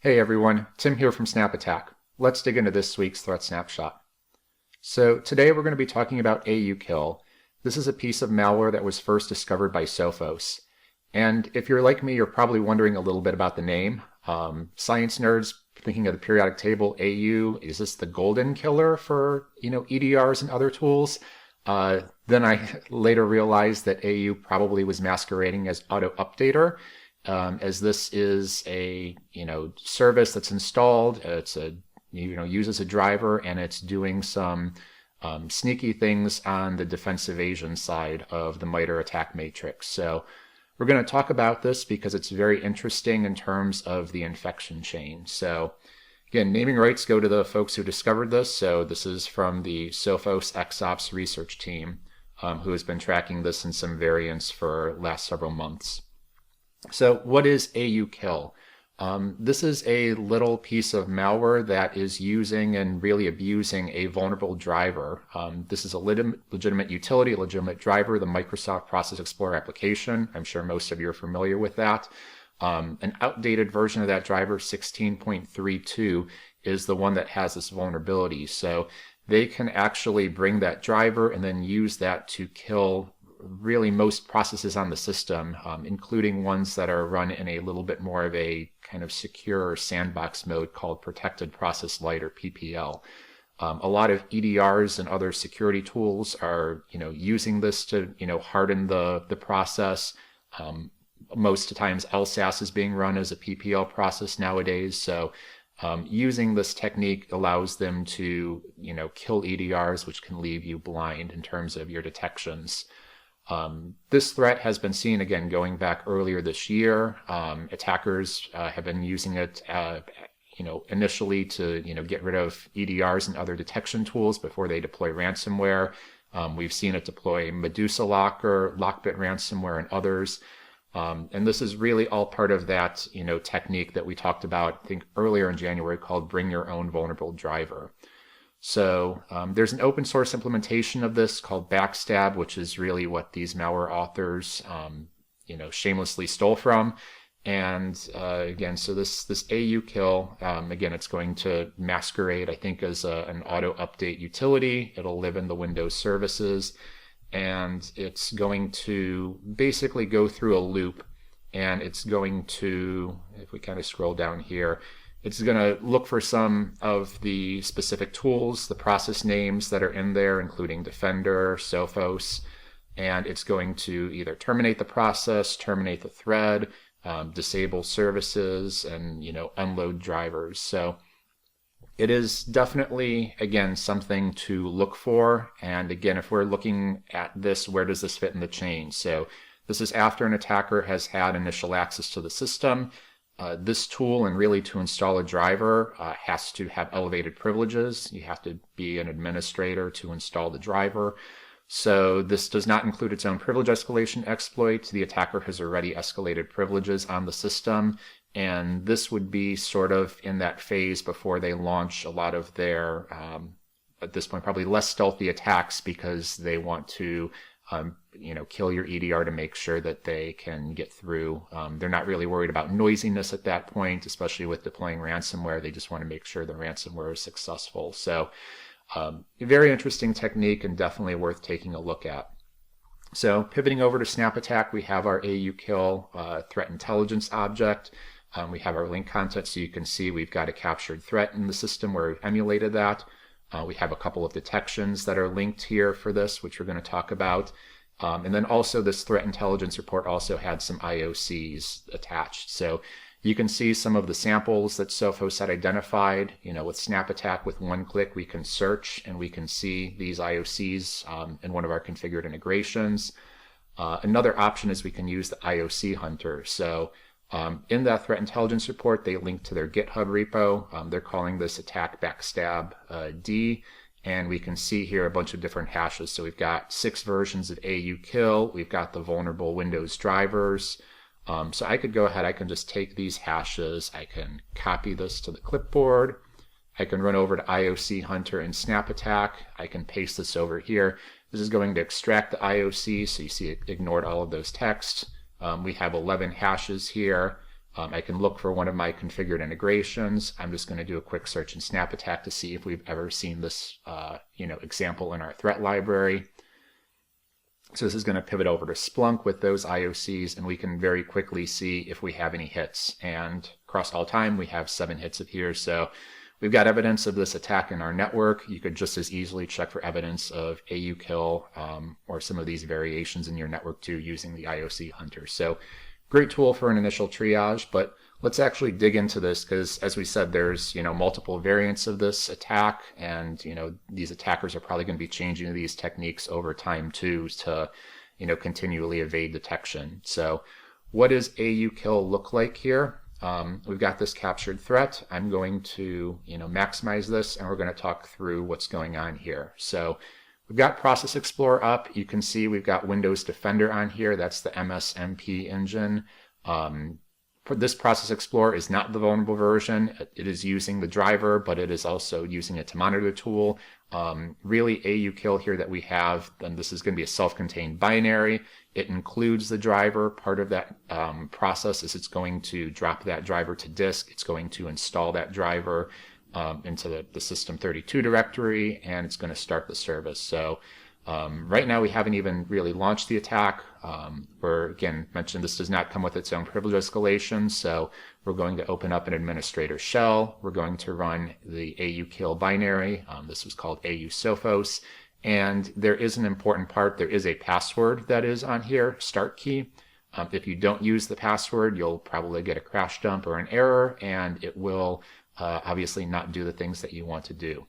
Hey everyone, Tim here from SnapAttack. Let's dig into this week's Threat Snapshot. So today we're going to be talking about AuKill. This is a piece of malware that was first discovered by Sophos. And if you're like me, you're probably wondering a little bit about the name. Science nerds thinking of the periodic table, AU, is this the golden killer for EDRs and other tools? Then I later realized that AU probably was masquerading as auto updater. As this is a service that's installed, it's a uses a driver, and it's doing some sneaky things on the defense evasion side of the MITRE attack matrix. So we're going to talk about this because it's very interesting in terms of the infection chain. So again, naming rights go to the folks who discovered this. So this is from the Sophos XOps research team, who has been tracking this in some variants for last several months. So what is AuKill? This is a little piece of malware that is using and really abusing a vulnerable driver. This is a legitimate utility, a legitimate driver, the Microsoft Process Explorer application. I'm sure most of you are familiar with that. An outdated version of that driver, 16.32, is the one that has this vulnerability. So they can actually bring that driver and then use that to kill really most processes on the system, including ones that are run in a little bit more of a kind of secure sandbox mode called Protected Process Light, or PPL. A lot of EDRs and other security tools are using this to harden the process. Most times LSAS is being run as a PPL process nowadays, so using this technique allows them to kill EDRs, which can leave you blind in terms of your detections. This threat has been seen again going back earlier this year. Attackers have been using it initially to get rid of EDRs and other detection tools before they deploy ransomware. We've seen it deploy Medusa Locker, Lockbit ransomware, and others. And this is really all part of that technique that we talked about, I think, earlier in January, called Bring Your Own Vulnerable Driver. So there's an open source implementation of this called Backstab, which is really what these malware authors, shamelessly stole from. And again, so this AuKill, again, it's going to masquerade, I think, as an auto update utility. It'll live in the Windows services, and it's going to basically go through a loop, and it's going to, if we kind of scroll down here, it's going to look for some of the specific tools, the process names that are in there, including Defender, Sophos, and it's going to either terminate the process, terminate the thread, disable services, and unload drivers. So it is definitely, again, something to look for. And again, if we're looking at this, where does this fit in the chain? So this is after an attacker has had initial access to the system. This tool, and really to install a driver, has to have elevated privileges. You have to be an administrator to install the driver. So this does not include its own privilege escalation exploit. The attacker has already escalated privileges on the system, and this would be sort of in that phase before they launch a lot of their, at this point, probably less stealthy attacks, because they want to kill your EDR to make sure that they can get through. They're not really worried about noisiness at that point, especially with deploying ransomware. They just want to make sure the ransomware is successful. So a very interesting technique, and definitely worth taking a look at. So pivoting over to SnapAttack, we have our AuKill threat intelligence object. We have our link content, so you can see we've got a captured threat in the system where we've emulated that. We have a couple of detections that are linked here for this, which we're going to talk about. And then also this threat intelligence report also had some IOCs attached. So you can see some of the samples that Sophos had identified. With SnapAttack, with one click, we can search and we can see these IOCs in one of our configured integrations. Another option is we can use the IOC hunter. So in that threat intelligence report, they link to their GitHub repo. They're calling this attack backstab D, and we can see here a bunch of different hashes. So we've got 6 versions of AuKill. We've got the vulnerable Windows drivers. So I could go ahead, I can just take these hashes, I can copy this to the clipboard, I can run over to IOC Hunter and SnapAttack, I can paste this over here. This is going to extract the IOC, so you see it ignored all of those texts. We have 11 hashes here. I can look for one of my configured integrations. I'm just going to do a quick search in SnapAttack to see if we've ever seen this example in our threat library. So this is going to pivot over to Splunk with those IOCs, and we can very quickly see if we have any hits. And across all time, we have 7 hits of here. So we've got evidence of this attack in our network. You could just as easily check for evidence of AuKill or some of these variations in your network too using the IOC Hunter. So great tool for an initial triage, but let's actually dig into this because, as we said, there's multiple variants of this attack, and these attackers are probably going to be changing these techniques over time too to continually evade detection. So what does AuKill look like here? We've got this captured threat. I'm going to maximize this, and we're going to talk through what's going on here. So we've got Process Explorer up. You can see we've got Windows Defender on here. That's the MSMP engine. This Process Explorer is not the vulnerable version. It is using the driver, but it is also using it to monitor the tool. Really, AuKill here that we have, then this is going to be a self-contained binary. It includes the driver. Part of that process is it's going to drop that driver to disk. It's going to install that driver into the System32 directory, and it's going to start the service. So right now we haven't even really launched the attack. We're, again, mentioned this does not come with its own privilege escalation, so we're going to open up an administrator shell. We're going to run the AuKill binary. This was called Sophos, and there is an important part. There is a password that is on here, start key. If you don't use the password, you'll probably get a crash dump or an error, and it will obviously not do the things that you want to do.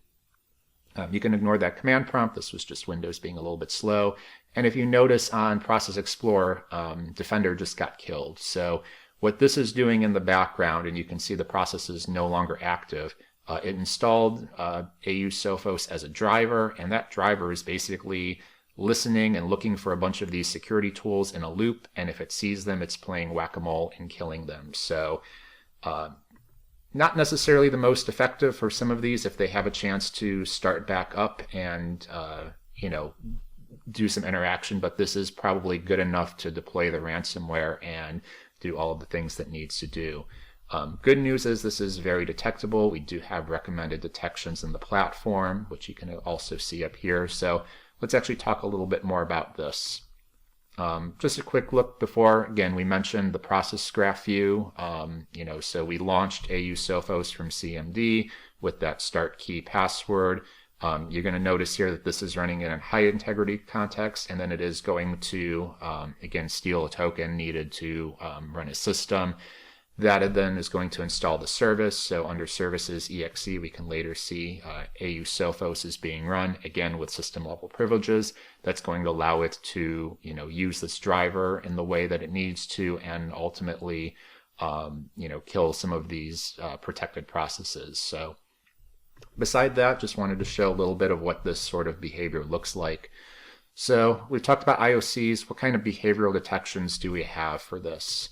You can ignore that command prompt. This was just Windows being a little bit slow. And if you notice on Process Explorer, Defender just got killed. So what this is doing in the background, and you can see the process is no longer active, it installed Sophos as a driver, and that driver is basically listening and looking for a bunch of these security tools in a loop, and if it sees them, it's playing whack-a-mole and killing them. So not necessarily the most effective for some of these if they have a chance to start back up and do some interaction, but this is probably good enough to deploy the ransomware and do all of the things that needs to do. Good news is this is very detectable. We do have recommended detections in the platform, which you can also see up here. So let's actually talk a little bit more about this. Just a quick look before, again, we mentioned the process graph view. So we launched Sophos from CMD with that start key password. You're going to notice here that this is running in a high integrity context, and then it is going to, again, steal a token needed to run a system. That then is going to install the service. So under services exe, we can later see Sophos is being run, again, with system level privileges. That's going to allow it to, use this driver in the way that it needs to, and ultimately, kill some of these protected processes. So beside that, just wanted to show a little bit of what this sort of behavior looks like. So we've talked about IOCs. What kind of behavioral detections do we have for this?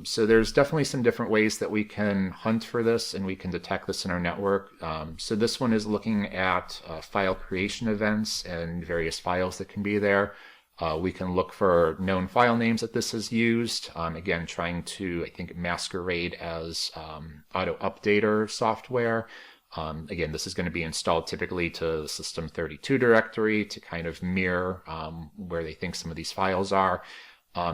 So there's definitely some different ways that we can hunt for this and we can detect this in our network. So this one is looking at file creation events and various files that can be there. We can look for known file names that this is used. Again, trying to, I think, masquerade as auto updater software. Again, this is going to be installed typically to the System32 directory to kind of mirror where they think some of these files are.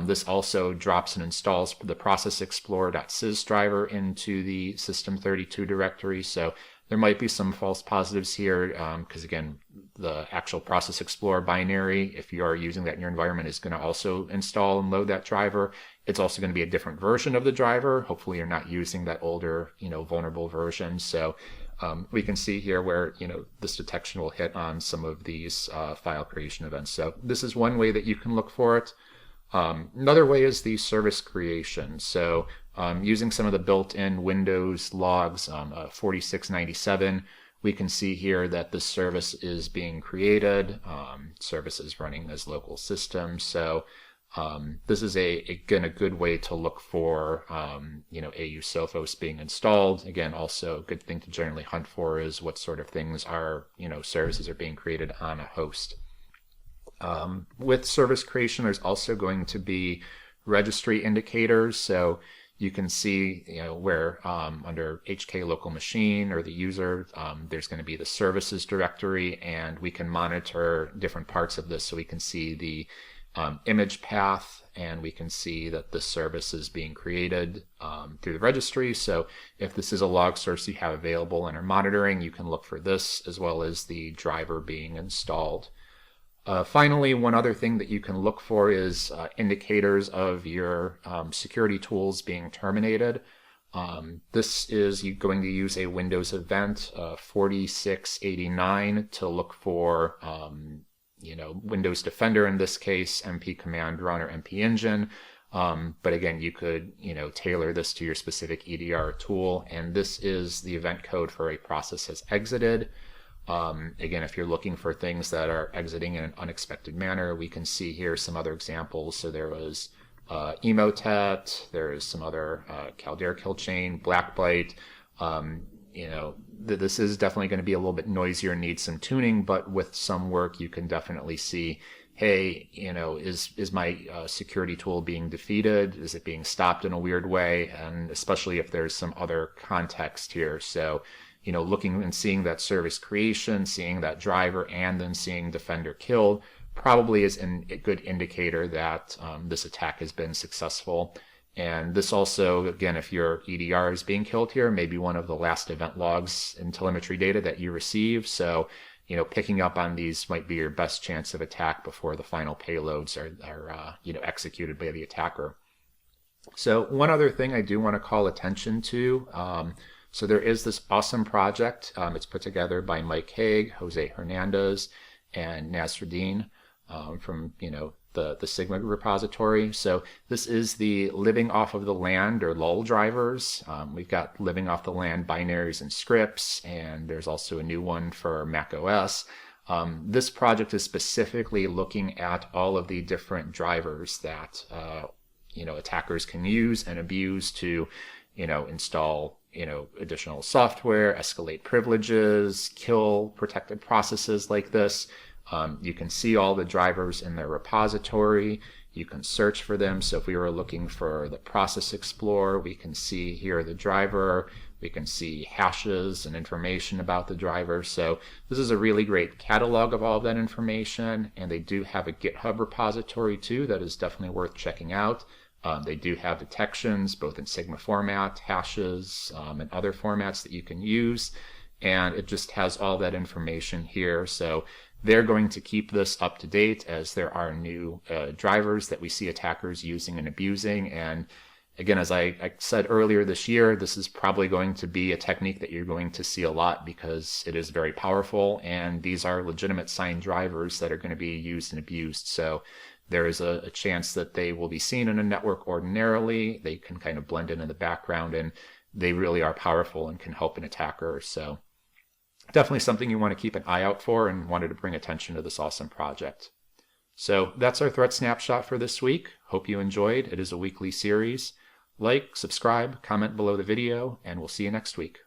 This also drops and installs the procexp.sys driver into the System32 directory. So there might be some false positives here because, again, the actual Process Explorer binary, if you are using that in your environment, is going to also install and load that driver. It's also going to be a different version of the driver. Hopefully you're not using that older, vulnerable version. So we can see here where, this detection will hit on some of these file creation events. So this is one way that you can look for it. Another way is the service creation. So using some of the built-in Windows logs, 4697, we can see here that this service is being created. Service is running as local system. So this is again a good way to look for Sophos being installed. Again, also a good thing to generally hunt for is what sort of things are services are being created on a host. With service creation, there's also going to be registry indicators. So you can see, where under HK local machine or the user, there's going to be the services directory, and we can monitor different parts of this. So we can see the image path, and we can see that the service is being created through the registry. So if this is a log source you have available and are monitoring, you can look for this as well as the driver being installed. Finally, one other thing that you can look for is indicators of your security tools being terminated. This is going to use a Windows event 4689 to look for Windows Defender in this case, MP Command Run or MP Engine. But again, you could tailor this to your specific EDR tool, and this is the event code for a process has exited. Again, if you're looking for things that are exiting in an unexpected manner, we can see here some other examples. So there was Emotet, there's some other Caldera kill chain, Blackbyte. This is definitely going to be a little bit noisier, needs some tuning, but with some work you can definitely see, hey, is my security tool being defeated? Is it being stopped in a weird way? And especially if there's some other context here. So looking and seeing that service creation, seeing that driver, and then seeing defender killed probably is a good indicator that this attack has been successful. And this also, again, if your EDR is being killed here, maybe one of the last event logs and telemetry data that you receive. So, picking up on these might be your best chance of attack before the final payloads are executed by the attacker. So one other thing I do want to call attention to, so there is this awesome project. It's put together by Mike Haig, Jose Hernandez, and Nasruddin from the Sigma repository. So this is the living off of the land or lull drivers. We've got living off the land binaries and scripts, and there's also a new one for Mac OS. This project is specifically looking at all of the different drivers that attackers can use and abuse to install additional software, escalate privileges, kill protected processes like this. You can see all the drivers in their repository. You can search for them. So if we were looking for the Process Explorer, we can see here the driver. We can see hashes and information about the driver. So this is a really great catalog of all of that information. And they do have a GitHub repository too that is definitely worth checking out. They do have detections both in Sigma format, hashes, and other formats that you can use. And it just has all that information here. So they're going to keep this up to date as there are new drivers that we see attackers using and abusing. And again, as I said earlier this year, this is probably going to be a technique that you're going to see a lot because it is very powerful. And these are legitimate signed drivers that are going to be used and abused. So there is a chance that they will be seen in a network ordinarily. They can kind of blend in the background, and they really are powerful and can help an attacker. So definitely something you want to keep an eye out for, and wanted to bring attention to this awesome project. So that's our Threat Snapshot for this week. Hope you enjoyed. It is a weekly series. Like, subscribe, comment below the video, and we'll see you next week.